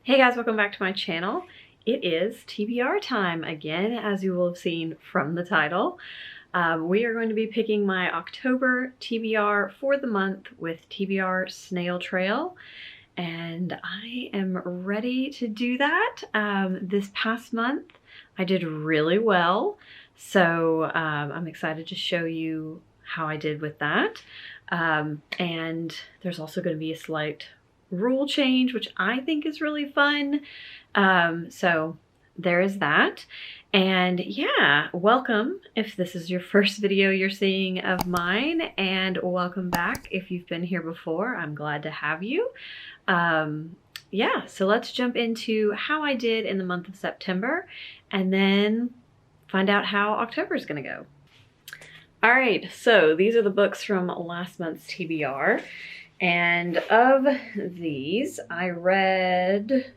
Hey guys, welcome back to my channel. It is TBR time again, as you will have seen from the title. We are going to be picking my October TBR for the month with TBR Snail Trail, and I am ready to do that. This past month I did really well, so I'm excited to show you how I did with that. And there's also going to be a slight rule change, which I think is really fun. So there is that. And yeah, welcome if this is your first video you're seeing of mine, and welcome back if you've been here before. I'm glad to have you. Yeah, so let's jump into how I did in the month of September and then find out how October is going to go. All right, so these are the books from last month's TBR. And of these, I read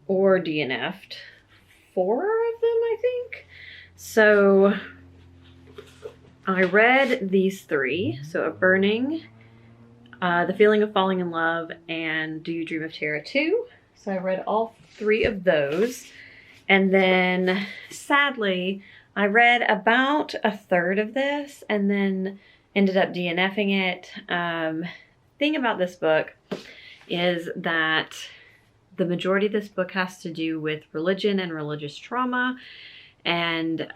or DNF'd 4 of them, I think. So I read these 3. So A Burning, The Feeling of Falling in Love, and Do You Dream of Terra 2? So I read all 3 of those. And then, sadly, I read about a third of this and then ended up DNFing it. Thing about this book is that the majority of this book has to do with religion and religious trauma and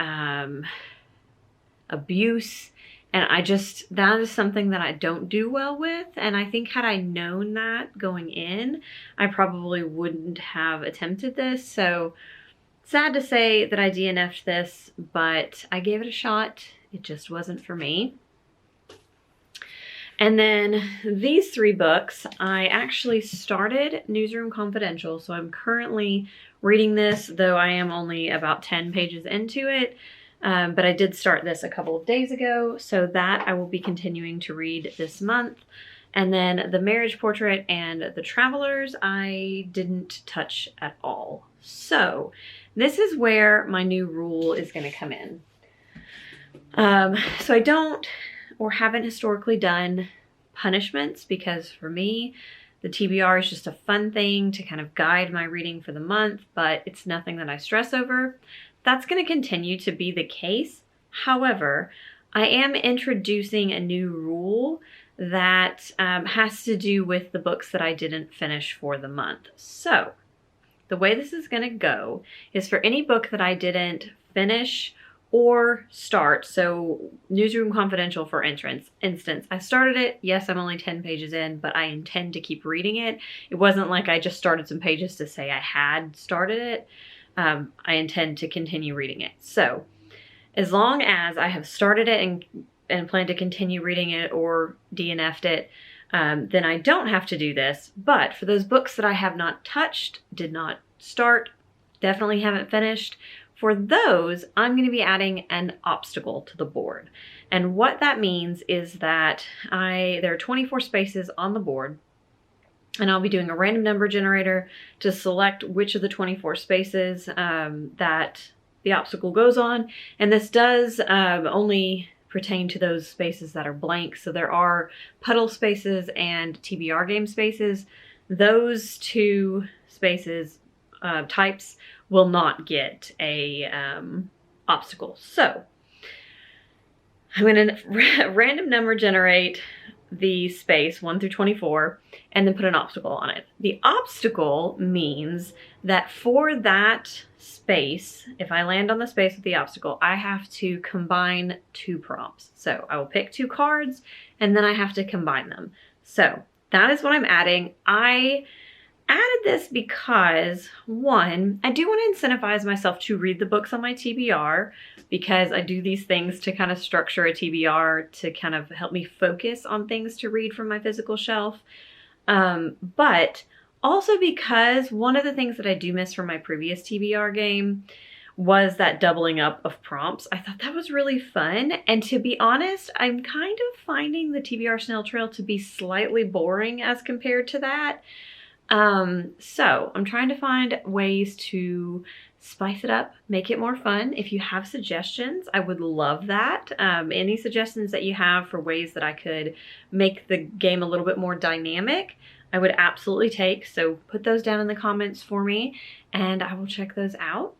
abuse. And that is something that I don't do well with. And I think had I known that going in, I probably wouldn't have attempted this. So sad to say that I DNF'd this, but I gave it a shot. It just wasn't for me. And then these 3 books, I actually started Newsroom Confidential, so I'm currently reading this, though I am only about 10 pages into it. But I did start this a couple of days ago, so that I will be continuing to read this month. And then The Marriage Portrait and The Travelers, I didn't touch at all. So this is where my new rule is going to come in. So I don't or haven't historically done punishments because for me, the TBR is just a fun thing to kind of guide my reading for the month, but it's nothing that I stress over. That's going to continue to be the case. However, I am introducing a new rule that has to do with the books that I didn't finish for the month. So the way this is going to go is for any book that I didn't finish or start. So Newsroom Confidential, for instance, I started it. Yes, I'm only 10 pages in, but I intend to keep reading it. It wasn't like I just started some pages to say I had started it. I intend to continue reading it. So as long as I have started it and plan to continue reading it or DNF'd it, then I don't have to do this. But for those books that I have not touched, did not start, definitely haven't finished, for those, I'm going to be adding an obstacle to the board. And what that means is that there are 24 spaces on the board, and I'll be doing a random number generator to select which of the 24 spaces that the obstacle goes on. And this does only pertain to those spaces that are blank. So there are puddle spaces and TBR game spaces. Those 2 spaces types will not get a obstacle. So I'm going to random number generate the space 1 through 24 and then put an obstacle on it. The obstacle means that for that space, if I land on the space with the obstacle, I have to combine 2 prompts. So I will pick 2 cards and then I have to combine them. So that is what I'm adding. I added this because, 1, I do want to incentivize myself to read the books on my TBR because I do these things to kind of structure a TBR to kind of help me focus on things to read from my physical shelf. But also because one of the things that I do miss from my previous TBR game was that doubling up of prompts. I thought that was really fun. And to be honest, I'm kind of finding the TBR Snail Trail to be slightly boring as compared to that. So I'm trying to find ways to spice it up, make it more fun. If you have suggestions, I would love that. Any suggestions that you have for ways that I could make the game a little bit more dynamic, I would absolutely take. So put those down in the comments for me and I will check those out.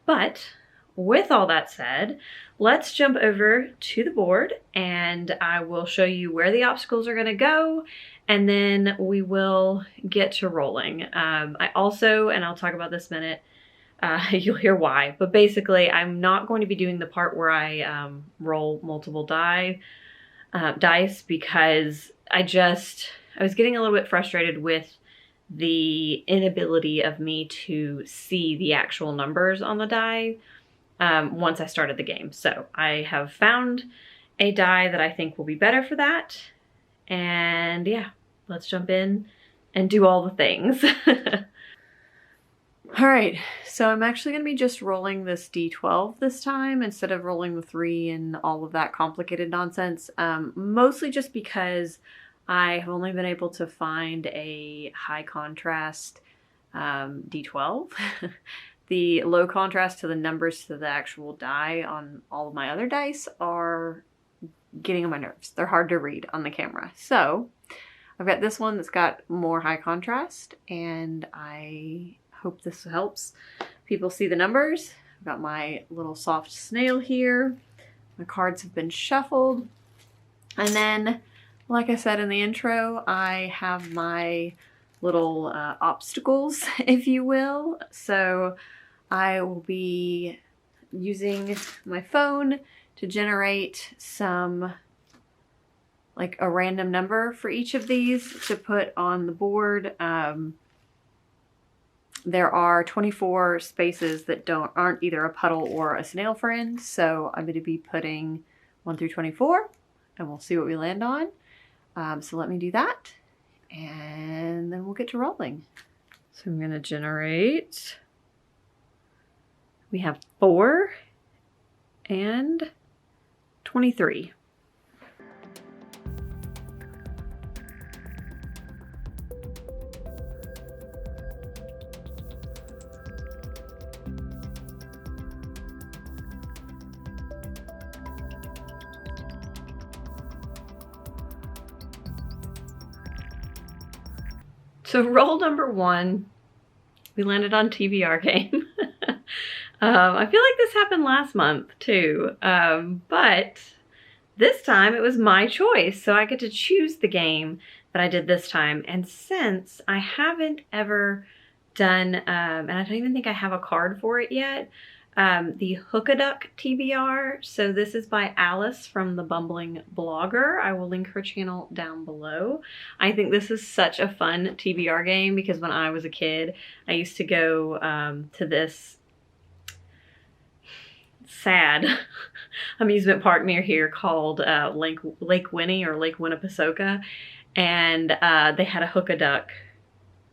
But with all that said, let's jump over to the board and I will show you where the obstacles are going to go, and then we will get to rolling. I also, and I'll talk about this in a minute, you'll hear why, but basically I'm not going to be doing the part where I roll multiple dice because I was getting a little bit frustrated with the inability of me to see the actual numbers on the die once I started the game. So I have found a die that I think will be better for that. And yeah, let's jump in and do all the things. All right, so I'm actually going to be just rolling this D12 this time instead of rolling the 3 and all of that complicated nonsense. Mostly just because I have only been able to find a high contrast D12. The low contrast to the numbers to the actual die on all of my other dice are getting on my nerves. They're hard to read on the camera. So I've got this one that's got more high contrast, and I hope this helps people see the numbers. I've got my little soft snail here. My cards have been shuffled. And then, like I said in the intro, I have my little obstacles, if you will. So I will be using my phone to generate some, like a random number for each of these to put on the board. There are 24 spaces that aren't either a puddle or a snail friend, so I'm going to be putting 1 through 24, and we'll see what we land on. So let me do that, and then we'll get to rolling. So I'm going to generate. We have 4 and 23. So roll number 1, we landed on TBR Game. I feel like this happened last month too, but this time it was my choice, so I get to choose the game that I did this time. And since I haven't ever done, and I don't even think I have a card for it yet, the Hook-a-Duck TBR. So this is by Alice from The Bumbling Blogger. I will link her channel down below. I think this is such a fun TBR game because when I was a kid, I used to go to this sad amusement park near here called Lake Winnie or Lake Winnipesaukee, and they had a Hook-a-Duck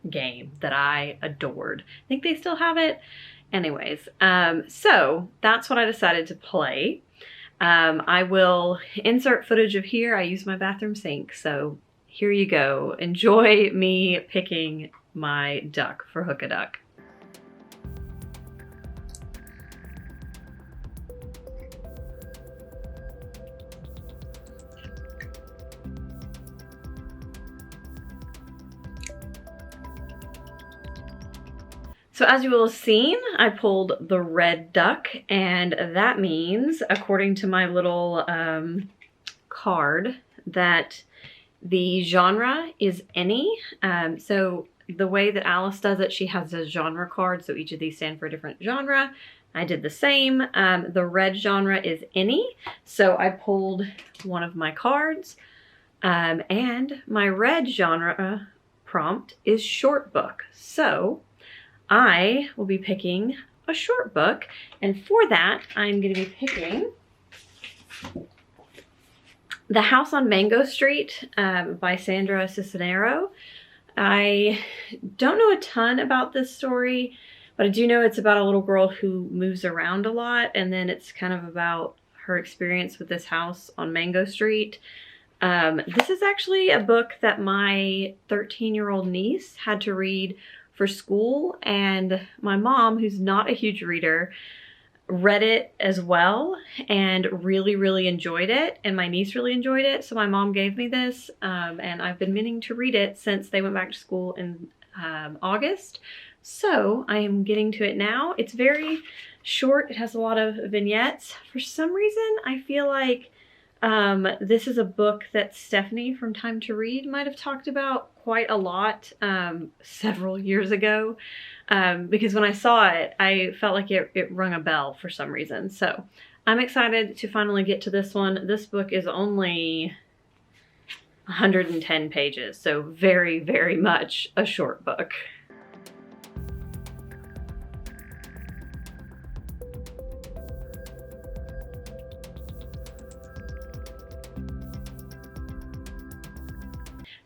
game that I adored. I think they still have it. Anyways, so that's what I decided to play. I will insert footage of here. I use my bathroom sink, so here you go. Enjoy me picking my duck for Hook-a-Duck. So as you will have seen, I pulled the red duck, and that means, according to my little card, that the genre is any. So the way that Alice does it, she has a genre card, so each of these stand for a different genre. I did the same. The red genre is any, so I pulled one of my cards, and my red genre prompt is short book. So I will be picking a short book, and for that I'm going to be picking The House on Mango Street by Sandra Cisnero. I don't know a ton about this story, but I do know it's about a little girl who moves around a lot, and then it's kind of about her experience with this house on Mango Street. This is actually a book that my 13-year-old niece had to read for school, and my mom, who's not a huge reader, read it as well and really enjoyed it, and my niece really enjoyed it, so my mom gave me this, and I've been meaning to read it since they went back to school in August, so I am getting to it now. It's very short. It has a lot of vignettes. For some reason, I feel like this is a book that Stephanie from Time to Read might have talked about quite a lot several years ago, because when I saw it, I felt like it rung a bell for some reason. So I'm excited to finally get to this one. This book is only 110 pages, so very much a short book.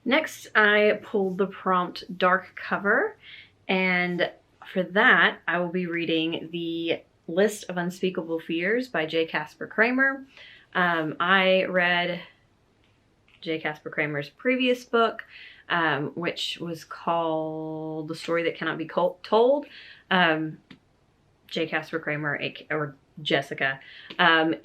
Next, I pulled the prompt Dark Cover, and for that, I will be reading The List of Unspeakable Fears by J. Casper Kramer. I read J. Casper Kramer's previous book, which was called The Story That Cannot Be Told. J. Casper Kramer, or Jessica,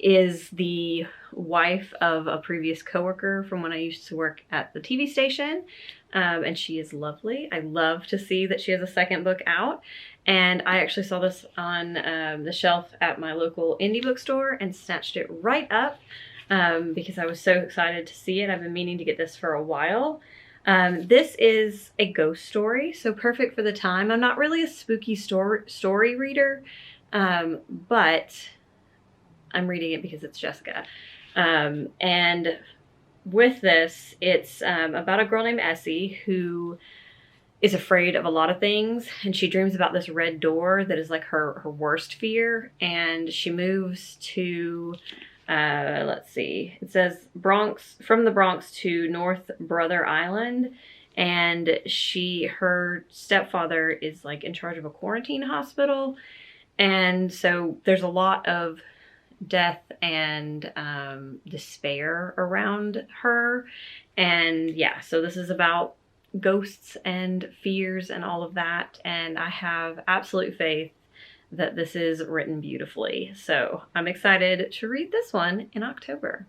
is the wife of a previous coworker from when I used to work at the TV station, and she is lovely. I love to see that she has a second book out, and I actually saw this on the shelf at my local indie bookstore and snatched it right up because I was so excited to see it. I've been meaning to get this for a while. This is a ghost story, so perfect for the time. I'm not really a spooky story reader, but I'm reading it because it's Jessica. And with this, it's about a girl named Essie who is afraid of a lot of things, and she dreams about this red door that is like her worst fear, and she moves to let's see, it says from the Bronx to North Brother Island, and her stepfather is like in charge of a quarantine hospital, and so there's a lot of death and despair around her. And yeah, so this is about ghosts and fears and all of that, and I have absolute faith that this is written beautifully. So I'm excited to read this one in October.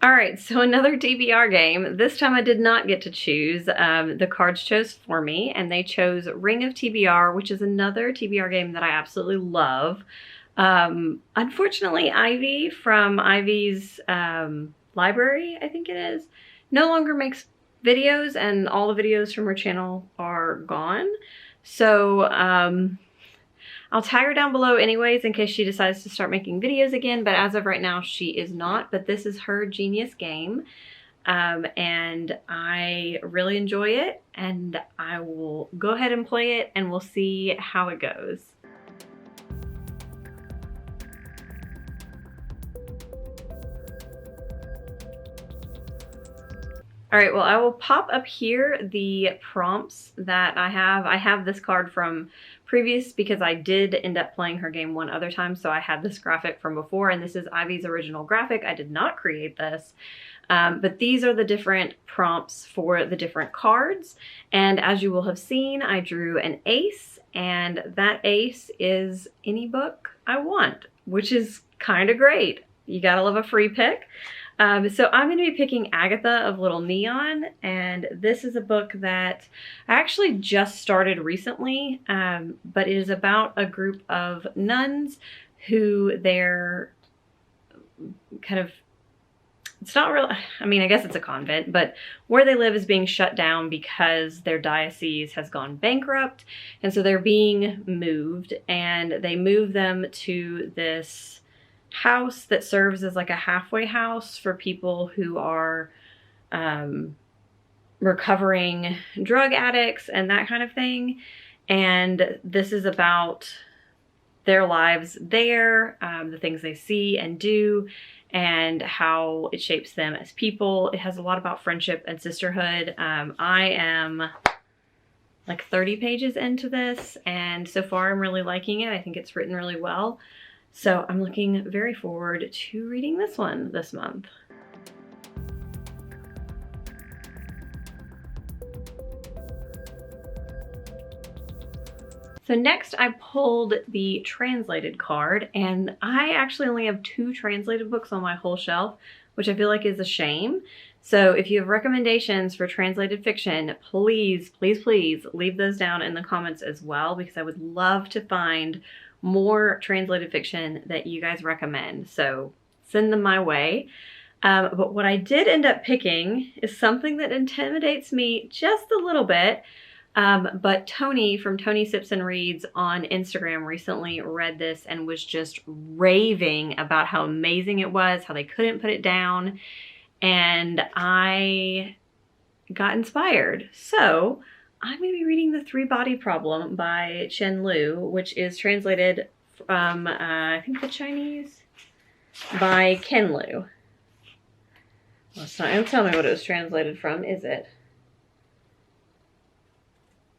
All right, so another TBR game. This time I did not get to choose. The cards chose for me, and they chose Ring of TBR, which is another TBR game that I absolutely love. Unfortunately, Ivy from Ivy's library, I think it is, no longer makes videos, and all the videos from her channel are gone. So I'll tag her down below anyways in case she decides to start making videos again, but as of right now she is not. But this is her genius game, and I really enjoy it, and I will go ahead and play it and we'll see how it goes. All right, well, I will pop up here the prompts that I have. I have this card from previous because I did end up playing her game one other time, so I had this graphic from before, and this is Ivy's original graphic. I did not create this, but these are the different prompts for the different cards, and as you will have seen, I drew an ace, and that ace is any book I want, which is kind of great. You gotta love a free pick. So I'm going to be picking Agatha of Little Neon, and this is a book that I actually just started recently, but it is about a group of nuns who they're kind of, it's not real, I mean, I guess it's a convent, but where they live is being shut down because their diocese has gone bankrupt, and so they're being moved, and they move them to this house that serves as like a halfway house for people who are recovering drug addicts and that kind of thing. And this is about their lives there, the things they see and do, and how it shapes them as people. It has a lot about friendship and sisterhood. I am like 30 pages into this, and so far I'm really liking it. I think it's written really well. So I'm looking very forward to reading this one this month. So next I pulled the translated card, and I actually only have 2 translated books on my whole shelf, which I feel like is a shame. So if you have recommendations for translated fiction, please, please, please leave those down in the comments as well, because I would love to find more translated fiction that you guys recommend. So send them my way. But what I did end up picking is something that intimidates me just a little bit. But Tony from Tony Sips and Reads on Instagram recently read this and was just raving about how amazing it was, how they couldn't put it down, and I got inspired. So I'm going to be reading The Three-Body Problem by Chen Liu, which is translated from, I think the Chinese, by Ken Liu. Well, it's not going to tell me what it was translated from, is it?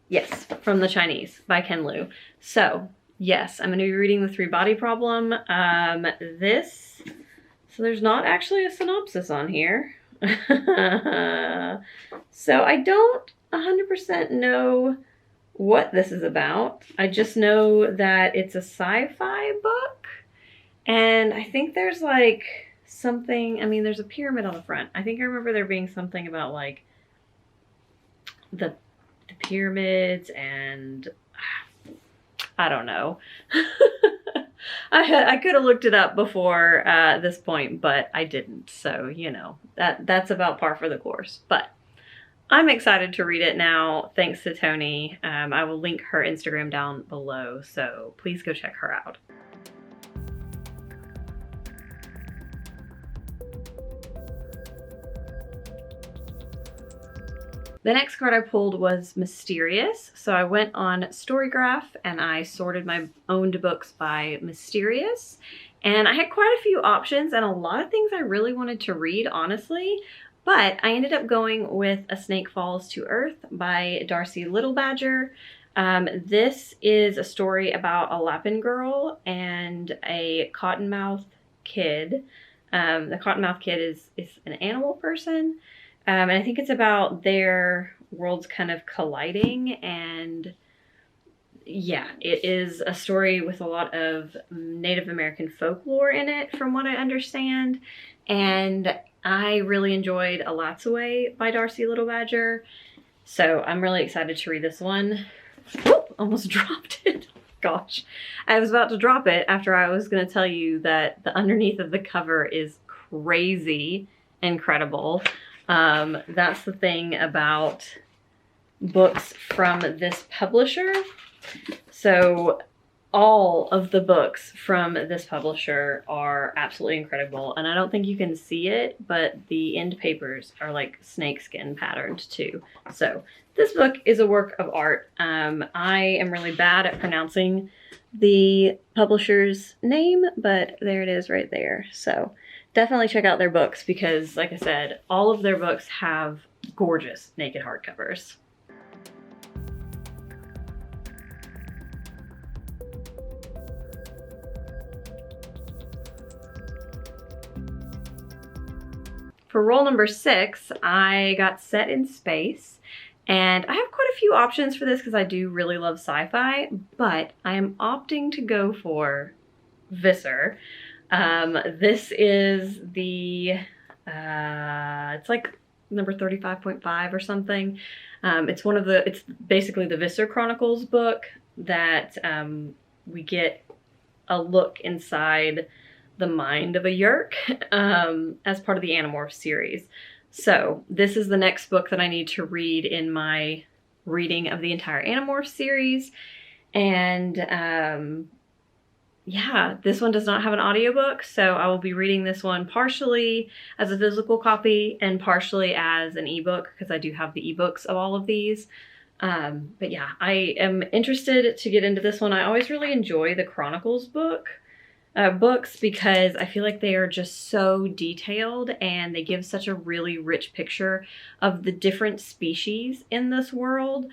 Yes, from the Chinese by Ken Liu. So, yes, I'm going to be reading The Three-Body Problem. So there's not actually a synopsis on here. So I don't 100% know what this is about. I just know that it's a sci-fi book. And I think there's like something, I mean, there's a pyramid on the front. I think I remember there being something about like the pyramids, and I don't know. I could have looked it up before this point, but I didn't. So, you know, that's about par for the course. But I'm excited to read it now, thanks to Tony. I will link her Instagram down below, so please go check her out. The next card I pulled was Mysterious. So I went on Storygraph and I sorted my owned books by Mysterious. And I had quite a few options and a lot of things I really wanted to read, honestly. But I ended up going with A Snake Falls to Earth by Darcy Littlebadger. This is a story about a Lapin girl and a cottonmouth kid. The cottonmouth kid is an animal person. And I think it's about their worlds kind of colliding, and yeah, it is a story with a lot of Native American folklore in it from what I understand. And I really enjoyed Alatsaway by Darcy Littlebadger. So I'm really excited to read this one. Oh, almost dropped it. Gosh, I was about to drop it after I was going to tell you that the underneath of the cover is crazy incredible. That's the thing about books from this publisher. So all of the books from this publisher are absolutely incredible. And I don't think you can see it, but the end papers are like snakeskin patterned too. So this book is a work of art. I am really bad at pronouncing the publisher's name, but there it is right there. So definitely check out their books because, like I said, all of their books have gorgeous naked hardcovers. For roll number 6, I got Set in Space, and I have quite a few options for this because I do really love sci-fi, but I am opting to go for Visser. This is the, it's like number 35.5 or something. It's basically the Visser Chronicles book that we get a look inside the mind of a Yeerk as part of the Animorphs series. So this is the next book that I need to read in my reading of the entire Animorphs series. And yeah, this one does not have an audiobook, so I will be reading this one partially as a physical copy and partially as an ebook because I do have the ebooks of all of these. But yeah, I am interested to get into this one. I always really enjoy the Chronicles books because I feel like they are just so detailed and they give such a really rich picture of the different species in this world.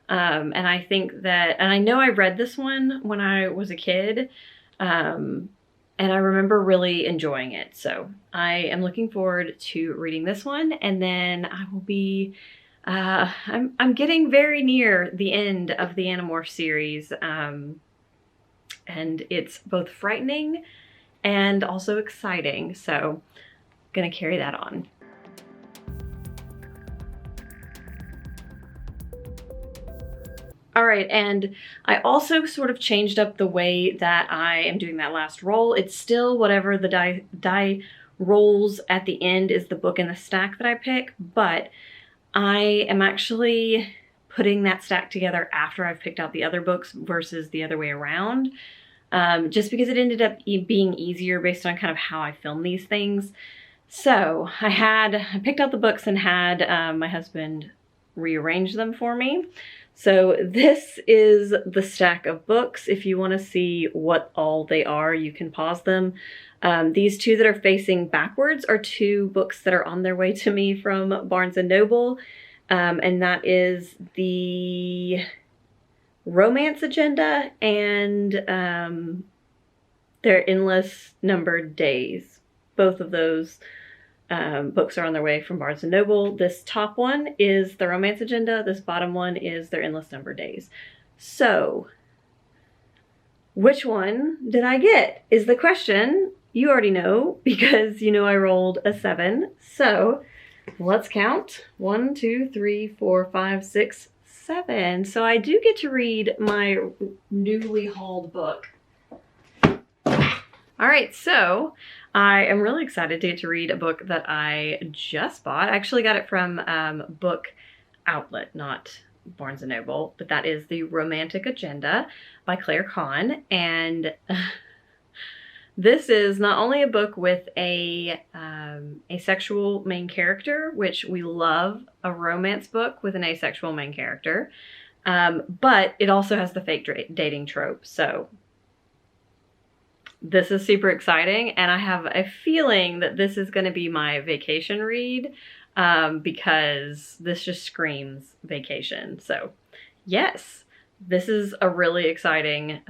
And I think that, and I know I read this one when I was a kid, and I remember really enjoying it. So I am looking forward to reading this one, and then I will be I'm getting very near the end of the Animorph series, and it's both frightening and also exciting, so I'm gonna carry that on. All right, and I also sort of changed up the way that I am doing that last roll. It's still whatever the die rolls at the end is the book in the stack that I pick, but I am actually putting that stack together after I've picked out the other books versus the other way around, just because it ended up being easier based on kind of how I film these things. So I picked out the books and had my husband rearrange them for me. So this is the stack of books. If you want to see what all they are, you can pause them. These two that are facing backwards are two books that are on their way to me from Barnes & Noble. And that is the Romance Agenda and their Endless Numbered Days. Both of those books are on their way from Barnes & Noble. This top one is the Romance Agenda. This bottom one is their Endless Numbered Days. So, which one did I get is the question. You already know because you know I rolled a 7. So let's count. 1, 2, 3, 4, 5, 6, 7. So I do get to read my newly hauled book. All right, so I am really excited to get to read a book that I just bought. I actually got it from Book Outlet, not Barnes & Noble, but that is The Romantic Agenda by Claire Kahn. And this is not only a book with a asexual main character, which we love a romance book with an asexual main character, but it also has the fake dating trope. So this is super exciting, and I have a feeling that this is going to be my vacation read because this just screams vacation. So yes, this is a really exciting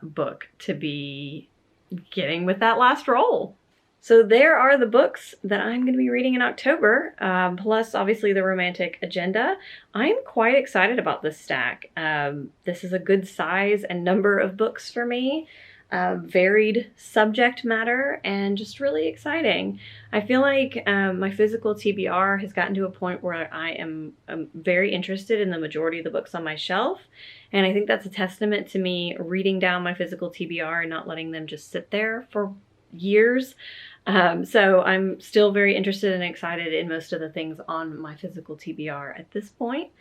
book to be getting with that last roll. So there are the books that I'm going to be reading in October, plus obviously the Romantic Agenda. I'm quite excited about this stack. This is a good size and number of books for me. Varied subject matter and just really exciting. I feel like my physical TBR has gotten to a point where I am very interested in the majority of the books on my shelf, and I think that's a testament to me reading down my physical TBR and not letting them just sit there for years. So I'm still very interested and excited in most of the things on my physical TBR at this point.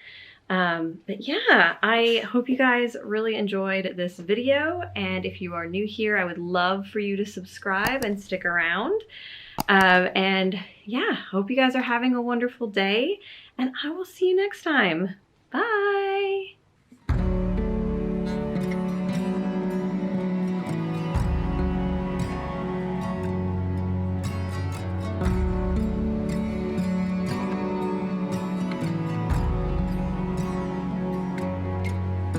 But yeah, I hope you guys really enjoyed this video, and if you are new here, I would love for you to subscribe and stick around. And yeah, hope you guys are having a wonderful day, and I will see you next time. Bye!